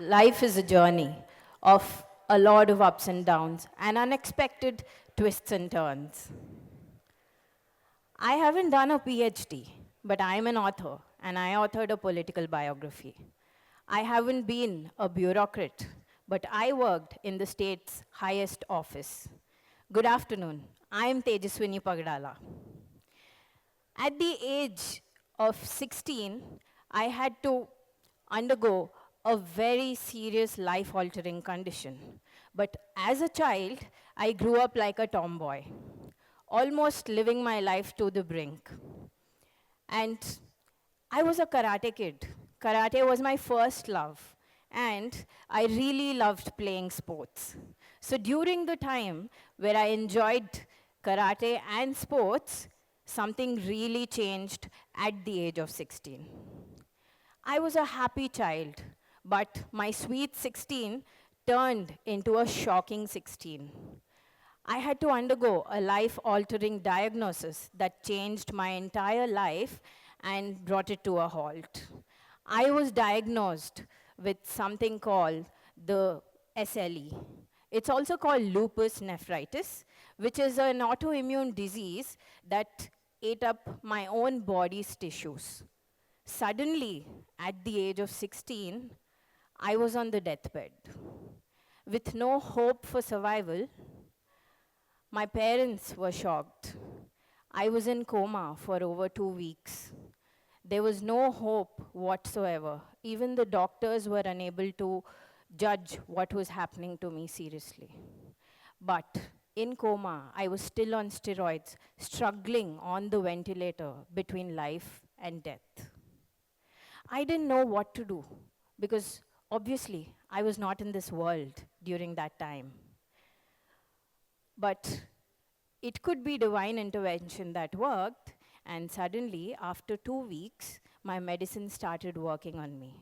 life is a journey of a lot of ups and downs and unexpected twists and turns. I haven't done a PhD, but I'm an author and I authored a political biography. I haven't been a bureaucrat, but I worked in the state's highest office. Good afternoon. I'm Tejaswini Pagdala. At the age of 16, I had to undergo a very serious life altering condition. But as a child, I grew up like a tomboy, almost living my life to the brink. And I was a karate kid. Karate was my first love, and I really loved playing sports. So during the time where I enjoyed karate and sports, something really changed at the age of 16. I was a happy child, but my sweet 16 turned into a shocking 16. I had to undergo a life altering diagnosis that changed my entire life and brought it to a halt. I was diagnosed with something called the SLE. It's also called lupus nephritis, which is an autoimmune disease that ate up my own body's tissues. Suddenly, at the age of 16, I was on the deathbed. With no hope for survival, my parents were shocked. I was in coma for over 2 weeks. There was no hope whatsoever. Even the doctors were unable to judge what was happening to me seriously. But in coma, I was still on steroids, struggling on the ventilator between life and death. I didn't know what to do because obviously I was not in this world during that time. But it could be divine intervention that worked, and suddenly, after 2 weeks, my medicine started working on me.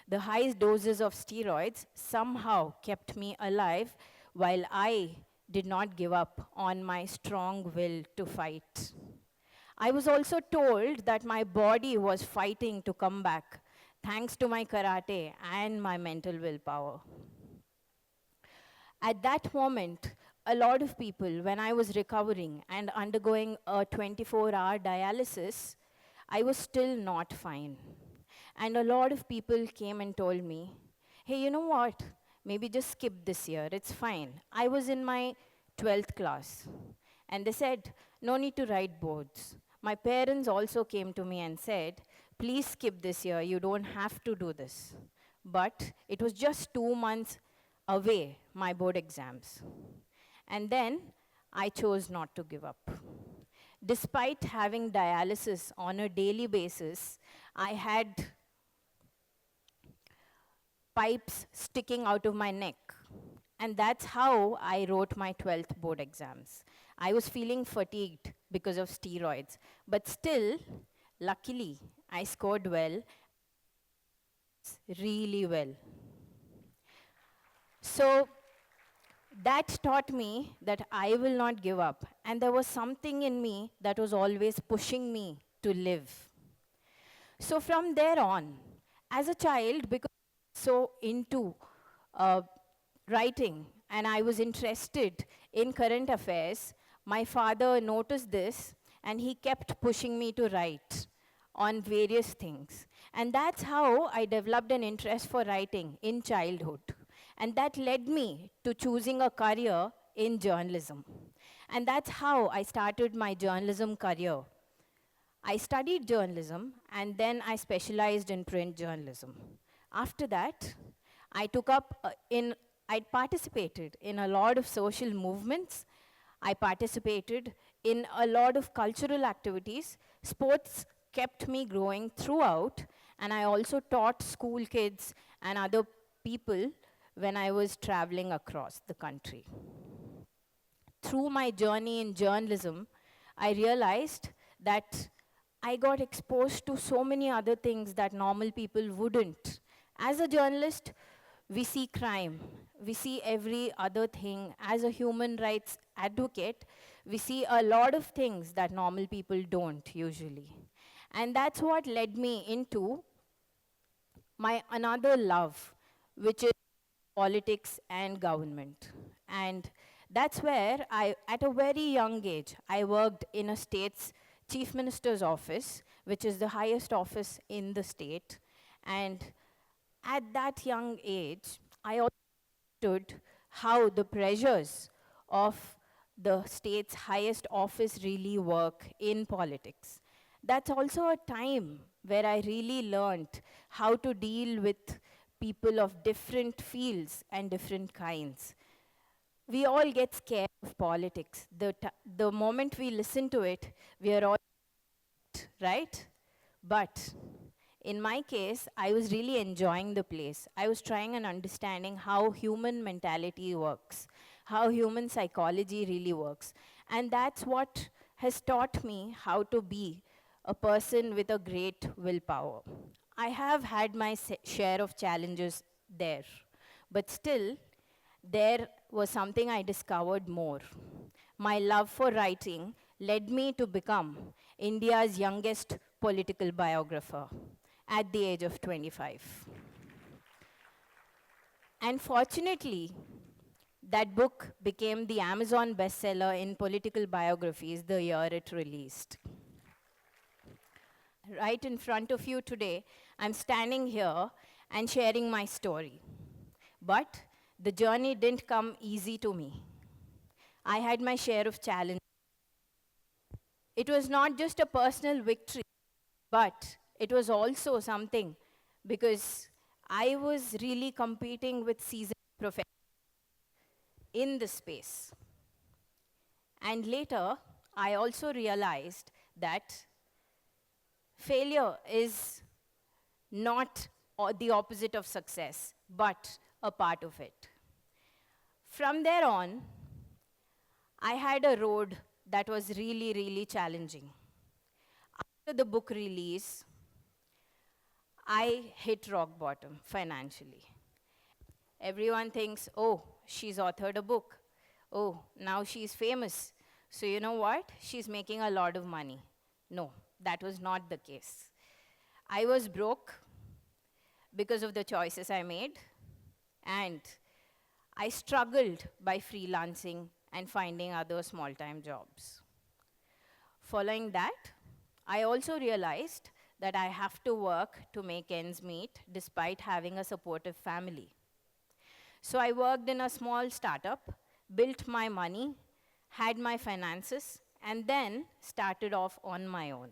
The high doses of steroids somehow kept me alive while I did not give up on my strong will to fight. I was also told that my body was fighting to come back thanks to my karate and my mental willpower. At that moment, a lot of people, when I was recovering and undergoing a 24-hour dialysis, I was still not fine. And a lot of people came and told me, hey, you know what? Maybe just skip this year, it's fine. I was in my 12th class. And they said, no need to write boards. My parents also came to me and said, please skip this year, you don't have to do this. But it was just 2 months away, my board exams. And then I chose not to give up. Despite having dialysis on a daily basis, I had pipes sticking out of my neck. And that's how I wrote my 12th board exams. I was feeling fatigued because of steroids, but still, luckily, I scored well, really well. So that taught me that I will not give up. And there was something in me that was always pushing me to live. So from there on, as a child, because I was so into uh, writing and I was interested in current affairs, my father noticed this and he kept pushing me to write on various things. And that's how I developed an interest for writing in childhood. And that led me to choosing a career in journalism. And that's how I started my journalism career. I studied journalism and then I specialized in print journalism. After that, I took up I participated in a lot of social movements. I participated in a lot of cultural activities. Sports kept me growing throughout, and I also taught school kids and other people when I was traveling across the country. Through my journey in journalism, I realized that I got exposed to so many other things that normal people wouldn't. As a journalist, we see crime, we see every other thing. As a human rights advocate, we see a lot of things that normal people don't usually. And that's what led me into my another love, which is politics and government. And that's where at a very young age, I worked in a state's chief minister's office, which is the highest office in the state. And at that young age, I understood how the pressures of the state's highest office really work in politics. That's also a time where I really learned how to deal with people of different fields and different kinds. We all get scared of politics. The moment we listen to it, we are all, right? But in my case, I was really enjoying the place. I was trying and understanding how human mentality works, how human psychology really works. And that's what has taught me how to be a person with a great willpower. I have had my share of challenges there, but still, there was something I discovered more. My love for writing led me to become India's youngest political biographer at the age of 25. And fortunately, that book became the Amazon bestseller in political biographies the year it released. Right in front of you today, I'm standing here and sharing my story. But the journey didn't come easy to me. I had my share of challenges. It was not just a personal victory, but it was also something because I was really competing with seasoned professionals in the space. And later, I also realized that failure is not the opposite of success, but a part of it. From there on, I had a road that was really, really challenging. After the book release, I hit rock bottom financially. Everyone thinks, oh, she's authored a book. Oh, now she's famous. So you know what? She's making a lot of money. No, that was not the case. I was broke because of the choices I made, and I struggled by freelancing and finding other small time jobs. Following that, I also realized that I have to work to make ends meet despite having a supportive family. So I worked in a small startup, built my money, had my finances, and then started off on my own.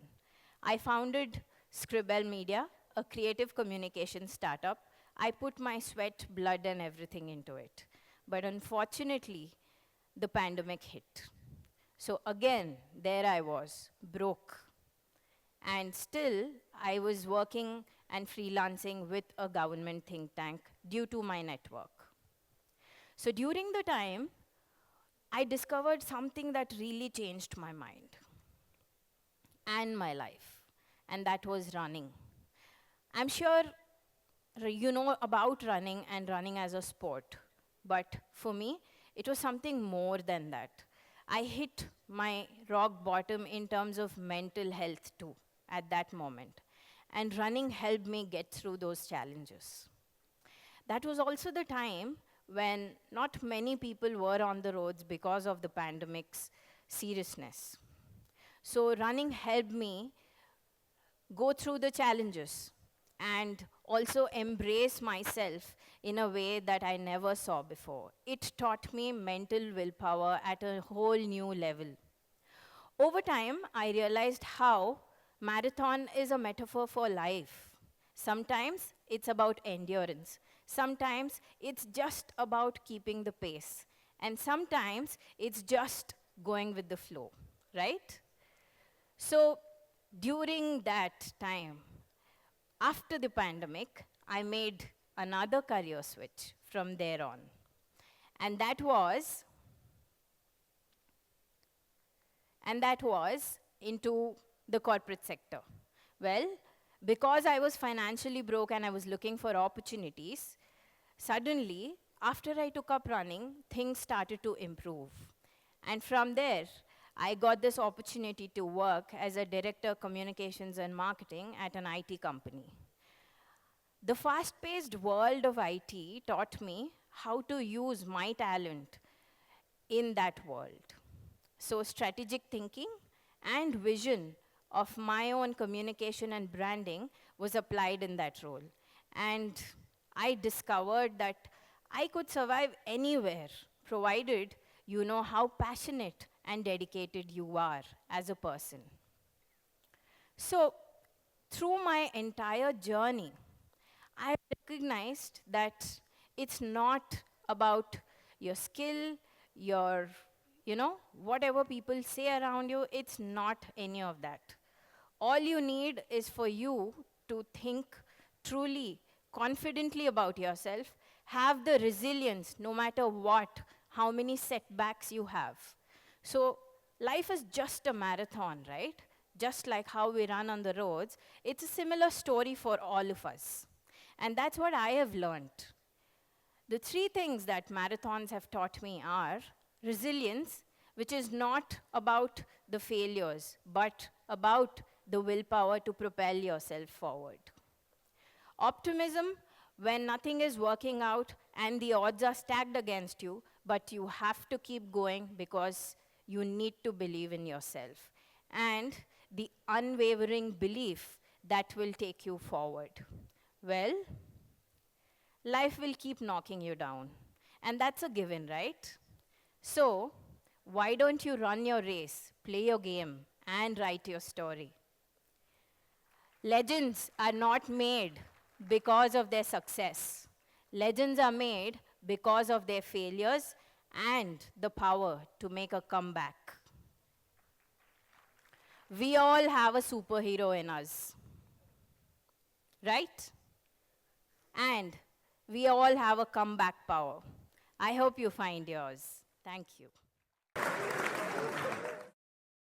I founded Scribble Media, a creative communication startup. I put my sweat, blood, and everything into it. But unfortunately, the pandemic hit. So again, there I was, broke. And still, I was working and freelancing with a government think tank due to my network. So during the time, I discovered something that really changed my mind and my life, and that was running. I'm sure you know about running and running as a sport, but for me, it was something more than that. I hit my rock bottom in terms of mental health too at that moment, and running helped me get through those challenges. That was also the time when not many people were on the roads because of the pandemic's seriousness. So running helped me go through the challenges and also embrace myself in a way that I never saw before. It taught me mental willpower at a whole new level. Over time, I realized how marathon is a metaphor for life. Sometimes it's about endurance. Sometimes it's just about keeping the pace. And sometimes it's just going with the flow, right? So during that time, after the pandemic, I made another career switch from there on. And that was into the corporate sector. Well, because I was financially broke and I was looking for opportunities, suddenly, after I took up running, things started to improve. And from there, I got this opportunity to work as a director of communications and marketing at an IT company. The fast-paced world of IT taught me how to use my talent in that world. So strategic thinking and vision of my own communication and branding was applied in that role. And I discovered that I could survive anywhere, provided you know how passionate and dedicated you are as a person. So, through my entire journey, I recognized that it's not about your skill, your, whatever people say around you, it's not any of that. All you need is for you to think truly, confidently about yourself, have the resilience no matter what, how many setbacks you have. So, life is just a marathon, right? Just like how we run on the roads, it's a similar story for all of us. And that's what I have learned. The three things that marathons have taught me are resilience, which is not about the failures, but about the willpower to propel yourself forward. Optimism, when nothing is working out and the odds are stacked against you, but you have to keep going because you need to believe in yourself. And the unwavering belief that will take you forward. Well, life will keep knocking you down. And that's a given, right? So, why don't you run your race, play your game, and write your story? Legends are not made because of their success. Legends are made because of their failures and the power to make a comeback. We all have a superhero in us, right? And we all have a comeback power. I hope you find yours. Thank you.